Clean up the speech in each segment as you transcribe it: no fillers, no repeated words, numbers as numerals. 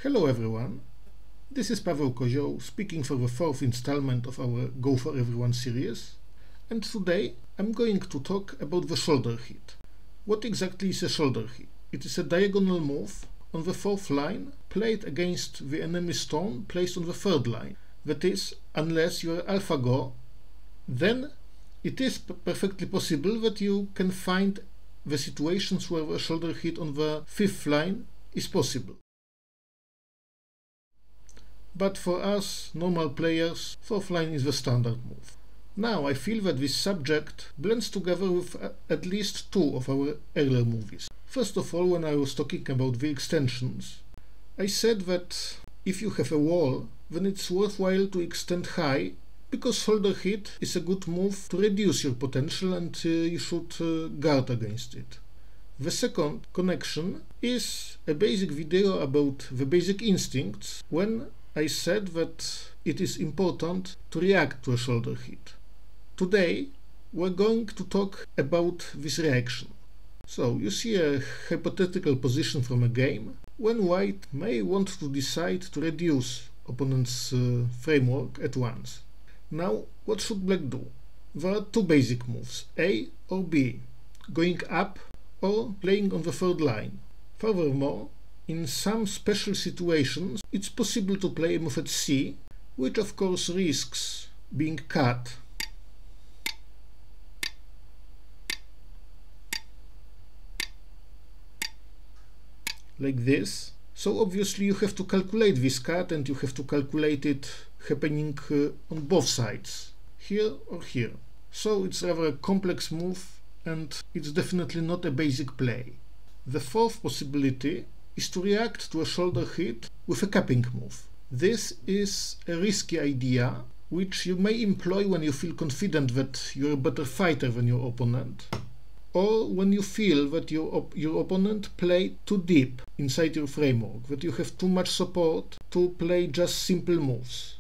Hello everyone, this is Paweł Kozioł speaking for the fourth installment of our Go for Everyone series, and today I'm going to talk about the shoulder hit. What exactly is a shoulder hit? It is a diagonal move on the fourth line played against the enemy stone placed on the third line. That is, unless you are AlphaGo, then it is perfectly possible that you can find the situations where a shoulder hit on the fifth line is possible. But for us, normal players, fourth line is the standard move. Now I feel that this subject blends together with at least two of our earlier movies. First of all, when I was talking about the extensions, I said that if you have a wall, then it's worthwhile to extend high, because shoulder hit is a good move to reduce your potential and you should guard against it. The second connection is a basic video about the basic instincts when I said that it is important to react to a shoulder hit. Today we're going to talk about this reaction. So you see a hypothetical position from a game when white may want to decide to reduce opponent's framework at once. Now what should black do? There are two basic moves, A or B, going up or playing on the third line. Furthermore, in some special situations, it's possible to play a move at C, which of course risks being cut. Like this. So obviously you have to calculate this cut and you have to calculate it happening on both sides, here or here. So it's rather a complex move and it's definitely not a basic play. The fourth possibility is to react to a shoulder hit with a capping move. This is a risky idea which you may employ when you feel confident that you're a better fighter than your opponent, or when you feel that your opponent played too deep inside your framework, that you have too much support to play just simple moves.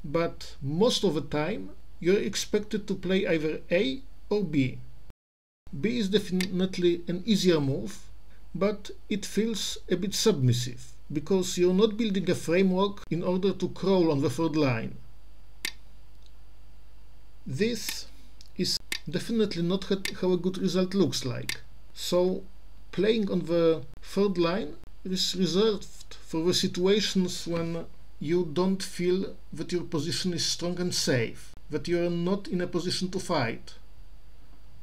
But most of the time you're expected to play either A or B. B is definitely an easier move, but it feels a bit submissive, because you're not building a framework in order to crawl on the third line. This is definitely not how a good result looks like. So playing on the third line is reserved for the situations when you don't feel that your position is strong and safe, that you are not in a position to fight.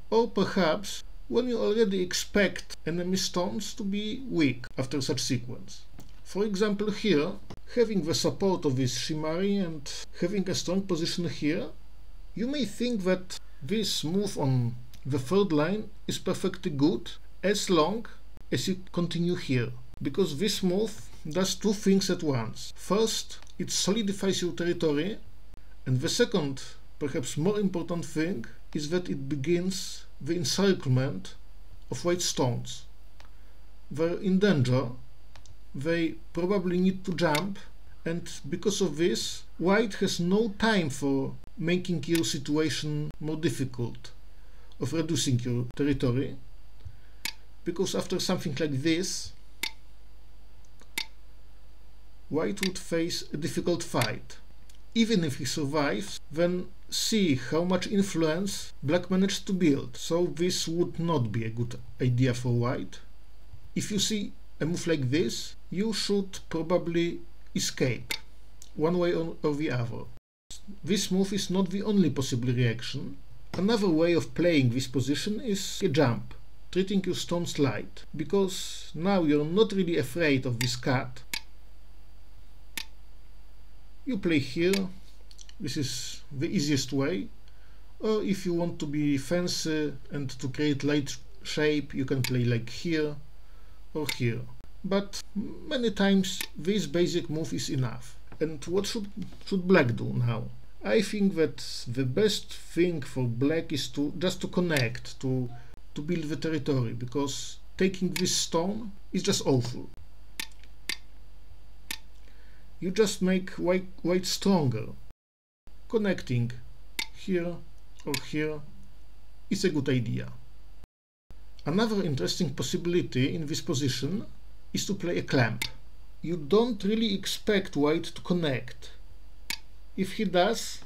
Or perhaps when you already expect enemy stones to be weak after such sequence. For example here, having the support of this Shimari and having a strong position here, you may think that this move on the third line is perfectly good as long as you continue here, because this move does two things at once. First, it solidifies your territory, and the second, perhaps more important thing, is that it begins the encirclement of white stones. They're in danger, they probably need to jump, and because of this, white has no time for making your situation more difficult, of reducing your territory, because after something like this, white would face a difficult fight. Even if he survives, then see how much influence black managed to build, so this would not be a good idea for white. If you see a move like this, you should probably escape, one way or the other. This move is not the only possible reaction. Another way of playing this position is a jump, treating your stones light, because now you're not really afraid of this cut. You play here, this is the easiest way, or if you want to be fancy and to create light shape, you can play like here or here. But many times this basic move is enough. And what should black do now? I think that the best thing for black is just to connect, to build the territory, because taking this stone is just awful. You just make white stronger. Connecting here or here is a good idea. Another interesting possibility in this position is to play a clamp. you don't really expect white to connect. If he does,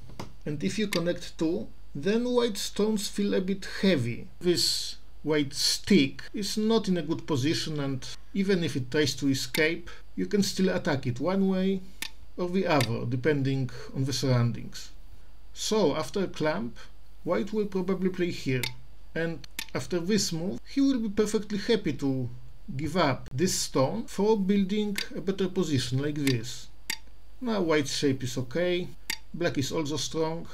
and if you connect too, then white stones feel a bit heavy. This white stick is not in a good position, and even if it tries to escape, you can still attack it one way or the other, depending on the surroundings. So after a clamp, white will probably play here, and after this move, he will be perfectly happy to give up this stone for building a better position like this. Now white's shape is okay, black is also strong.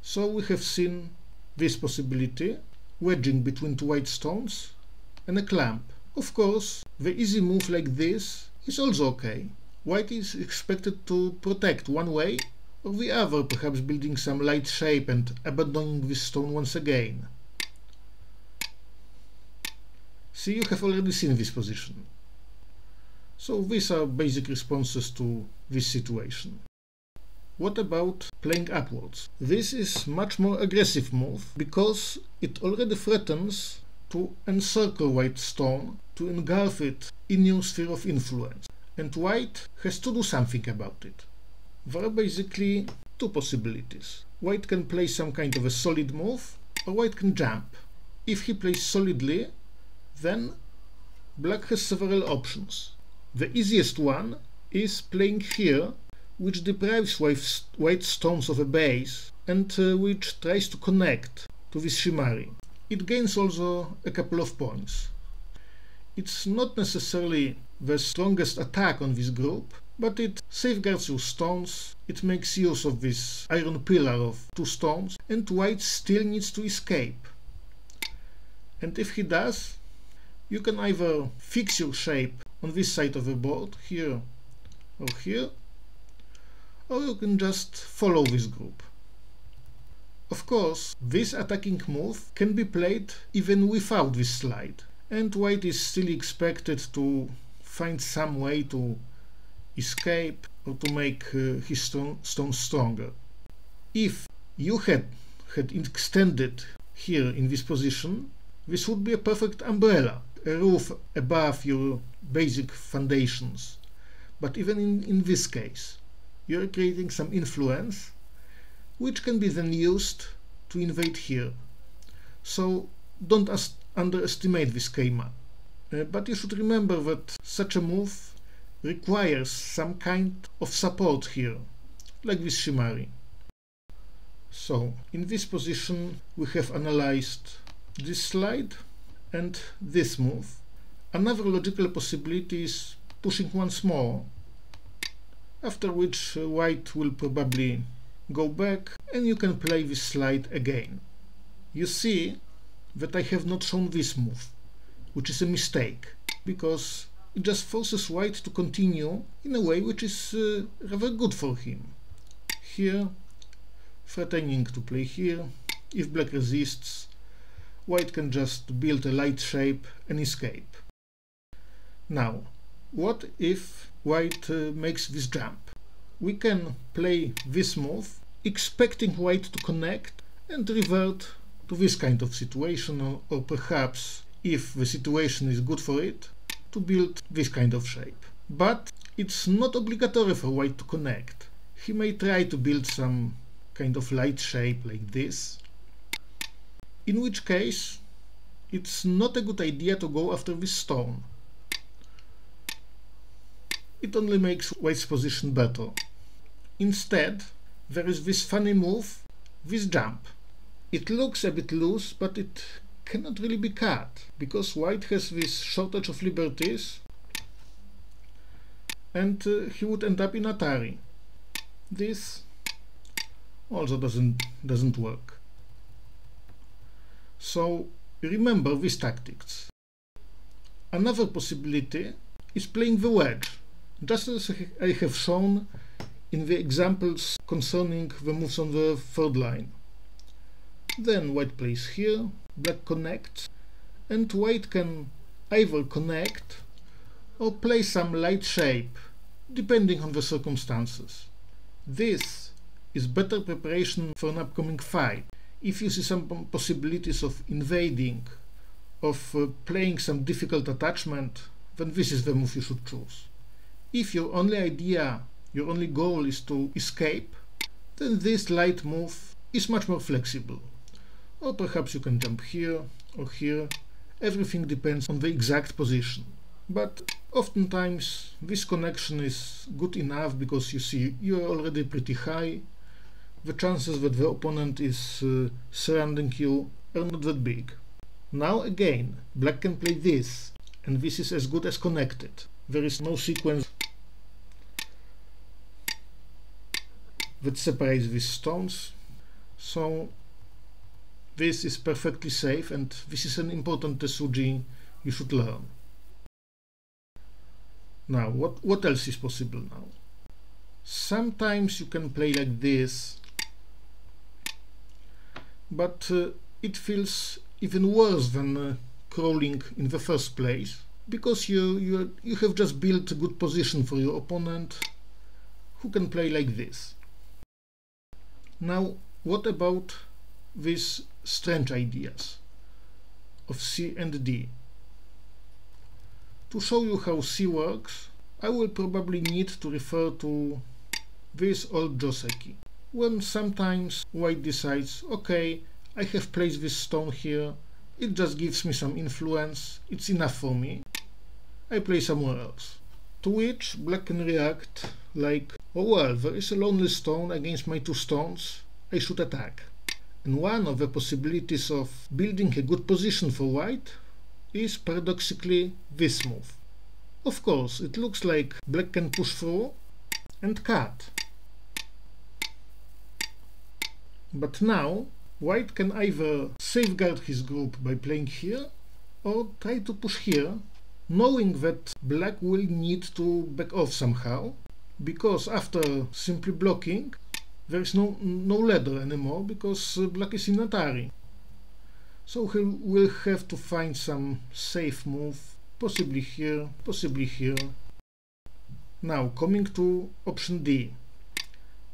So we have seen this possibility, wedging between two white stones and a clamp. Of course, the easy move like this is also okay. White is expected to protect one way or the other, perhaps building some light shape and abandoning this stone once again. See, you have already seen this position. So these are basic responses to this situation. What about playing upwards? This is much more aggressive move because it already threatens to encircle white stone, to engulf it in your sphere of influence, and white has to do something about it. There are basically two possibilities. White can play some kind of a solid move, or white can jump. If he plays solidly, then black has several options. The easiest one is playing here, which deprives white stones of a base and which tries to connect to this Shimari. It gains also a couple of points. It's not necessarily the strongest attack on this group, but it safeguards your stones, it makes use of this iron pillar of two stones, and white still needs to escape. And if he does, you can either fix your shape on this side of the board, here or here, or you can just follow this group. Of course, this attacking move can be played even without this slide, and white is still expected to find some way to escape or to make his stone stronger. If you had extended here in this position, this would be a perfect umbrella, a roof above your basic foundations. But even in this case, you're creating some influence which can be then used to invade here. So don't underestimate this schema. But you should remember that such a move requires some kind of support here, like this Shimari. So in this position we have analyzed this slide and this move. Another logical possibility is pushing once more, after which white will probably go back and you can play this slide again. You see that I have not shown this move, which is a mistake, because it just forces white to continue in a way which is rather good for him. Here, threatening to play here. If black resists, white can just build a light shape and escape. Now, what if white makes this jump? We can play this move, expecting white to connect and revert to this kind of situation, or perhaps, if the situation is good for it, to build this kind of shape. But it's not obligatory for white to connect. He may try to build some kind of light shape like this, in which case it's not a good idea to go after this stone. It only makes white's position better. Instead, there is this funny move, this jump. It looks a bit loose, but it cannot really be cut, because white has this shortage of liberties and he would end up in Atari. This also doesn't work. So remember these tactics. Another possibility is playing the wedge, just as I have shown in the examples concerning the moves on the third line. Then white plays here, black connects, and white can either connect or play some light shape, depending on the circumstances. This is better preparation for an upcoming fight. If you see some possibilities of invading, of playing some difficult attachment, then this is the move you should choose. If your only goal is to escape, then this light move is much more flexible. Or perhaps you can jump here or here. Everything depends on the exact position. But oftentimes this connection is good enough because you see you are already pretty high. The chances that the opponent is surrounding you are not that big. Now again, black can play this, and this is as good as connected. There is no sequence that separates these stones, so this is perfectly safe, and this is an important tesuji you should learn. Now, what else is possible now? Sometimes you can play like this, but it feels even worse than crawling in the first place, because you have just built a good position for your opponent, who can play like this. Now, what about these strange ideas of C and D? To show you how C works, I will probably need to refer to this old joseki, when sometimes white decides, okay, I have placed this stone here, it just gives me some influence, it's enough for me, I play somewhere else. To which black can react like, oh well, there is a lonely stone against my two stones, I should attack. And one of the possibilities of building a good position for white is paradoxically this move. Of course, it looks like black can push through and cut. But now, white can either safeguard his group by playing here, or try to push here, knowing that black will need to back off somehow, because after simply blocking, there is no ladder anymore, because black is in Atari. So he will have to find some safe move, possibly here, possibly here. Now, coming to option D.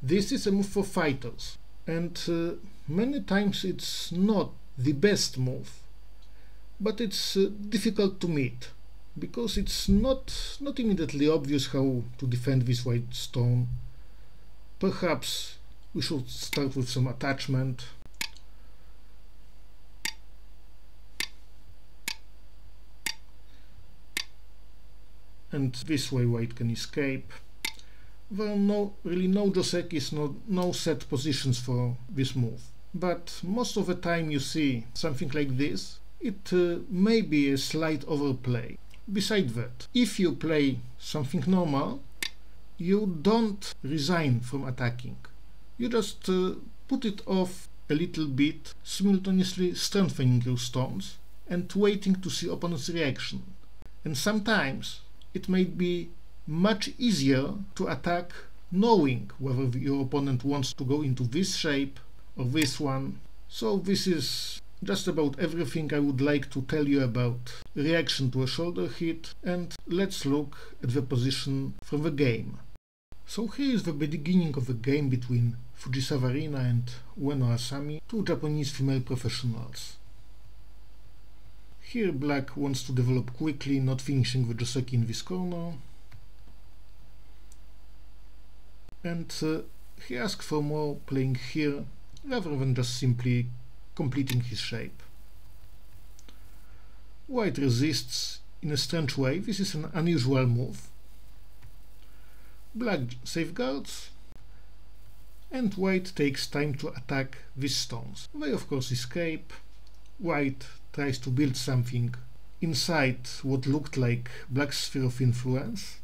This is a move for fighters, and many times it's not the best move, but it's difficult to meet, because it's not immediately obvious how to defend this white stone. Perhaps we should start with some attachment. And this way white can escape. There are really no josekis, no set positions for this move. But most of the time you see something like this, it may be a slight overplay. Besides that, if you play something normal, you don't resign from attacking. You just put it off a little bit, simultaneously strengthening your stones and waiting to see opponent's reaction. And sometimes it may be much easier to attack knowing whether your opponent wants to go into this shape or this one. So this is just about everything I would like to tell you about reaction to a shoulder hit, and let's look at the position from the game. So here is the beginning of the game between Fujisawa Rina and Ueno Asami, two Japanese female professionals. Here black wants to develop quickly, not finishing the joseki in this corner. And he asks for more, playing here, rather than just simply completing his shape. White resists in a strange way. This is an unusual move. Black safeguards, and white takes time to attack these stones. They of course escape. White tries to build something inside what looked like black's sphere of influence,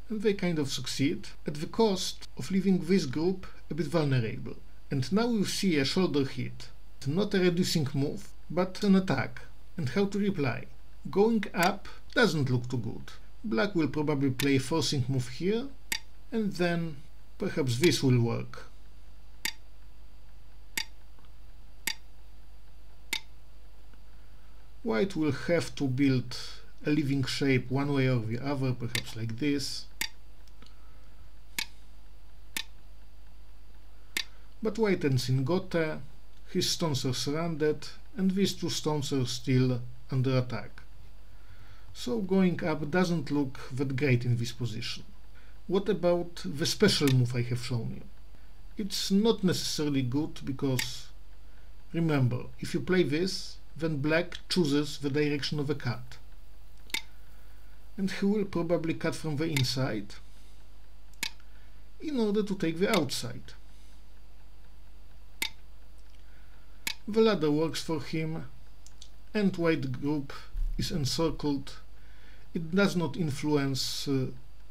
and they kind of succeed, at the cost of leaving this group a bit vulnerable. And now you see a shoulder hit, not a reducing move, but an attack, and how to reply. Going up doesn't look too good. Black will probably play a forcing move here, and then perhaps this will work. White will have to build a living shape one way or the other, perhaps like this. But white ends in gote, his stones are surrounded, and these two stones are still under attack. So going up doesn't look that great in this position. What about the special move I have shown you? It's not necessarily good because, remember, if you play this, then black chooses the direction of the cut. And he will probably cut from the inside in order to take the outside. The ladder works for him, and white group is encircled. It does not influence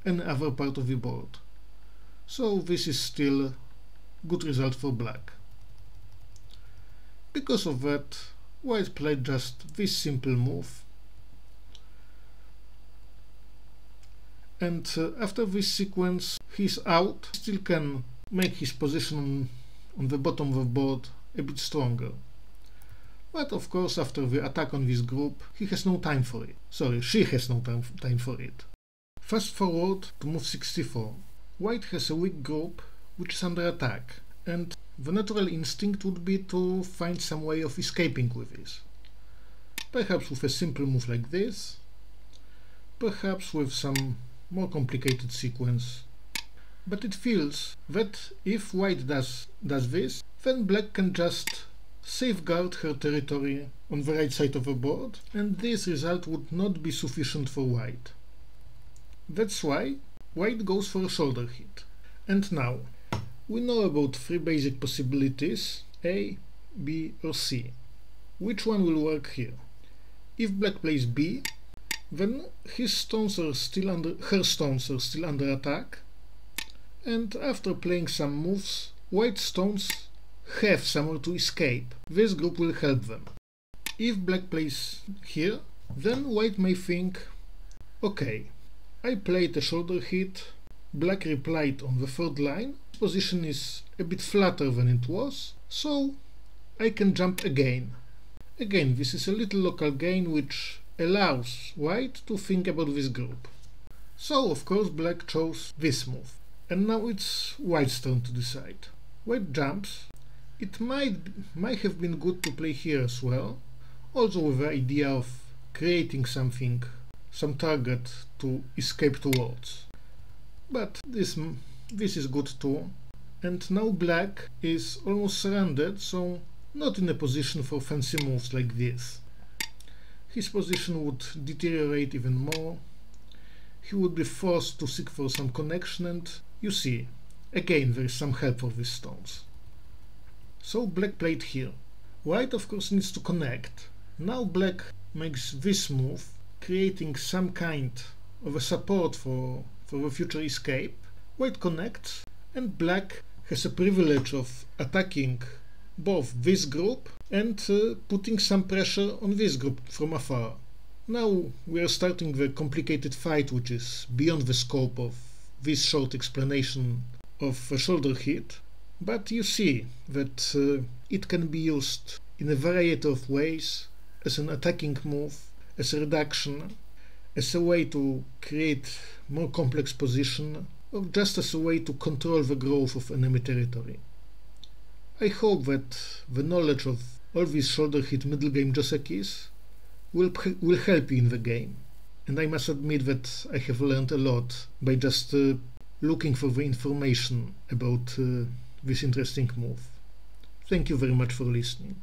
any other part of the board. So this is still a good result for black. Because of that, white played just this simple move. And after this sequence, he's out, still can make his position on the bottom of the board a bit stronger. But of course, after the attack on this group, he has no time for it. Sorry, she has no time for it. Fast forward to move 64. White has a weak group which is under attack, and the natural instinct would be to find some way of escaping with this. Perhaps with a simple move like this, perhaps with some more complicated sequence. But it feels that if white does this, then black can just safeguard her territory on the right side of the board, and this result would not be sufficient for white. That's why white goes for a shoulder hit. And now, we know about three basic possibilities, A, B or C. Which one will work here? If black plays B, then her stones are still under attack, and after playing some moves, white stones have somewhere to escape. This group will help them. If black plays here, then white may think, okay, I played a shoulder hit, black replied on the third line, position is a bit flatter than it was, so I can jump again. Again, this is a little local gain which allows white to think about this group. So of course black chose this move. And now it's white's turn to decide. White jumps. It might have been good to play here as well, also with the idea of creating something, some target to escape towards. But this is good too. And now black is almost surrounded, so not in a position for fancy moves like this. His position would deteriorate even more. He would be forced to seek for some connection, and you see, again there is some help for these stones. So black played here. White of course needs to connect. Now black makes this move, creating some kind of a support for a future escape. White connects, and black has a privilege of attacking both this group and putting some pressure on this group from afar. Now we are starting the complicated fight which is beyond the scope of this short explanation of a shoulder hit, but you see that it can be used in a variety of ways, as an attacking move, as a reduction, as a way to create more complex position, or just as a way to control the growth of enemy territory. I hope that the knowledge of all these shoulder hit middle game josekis will help you in the game. And I must admit that I have learned a lot by just looking for the information about this interesting move. Thank you very much for listening.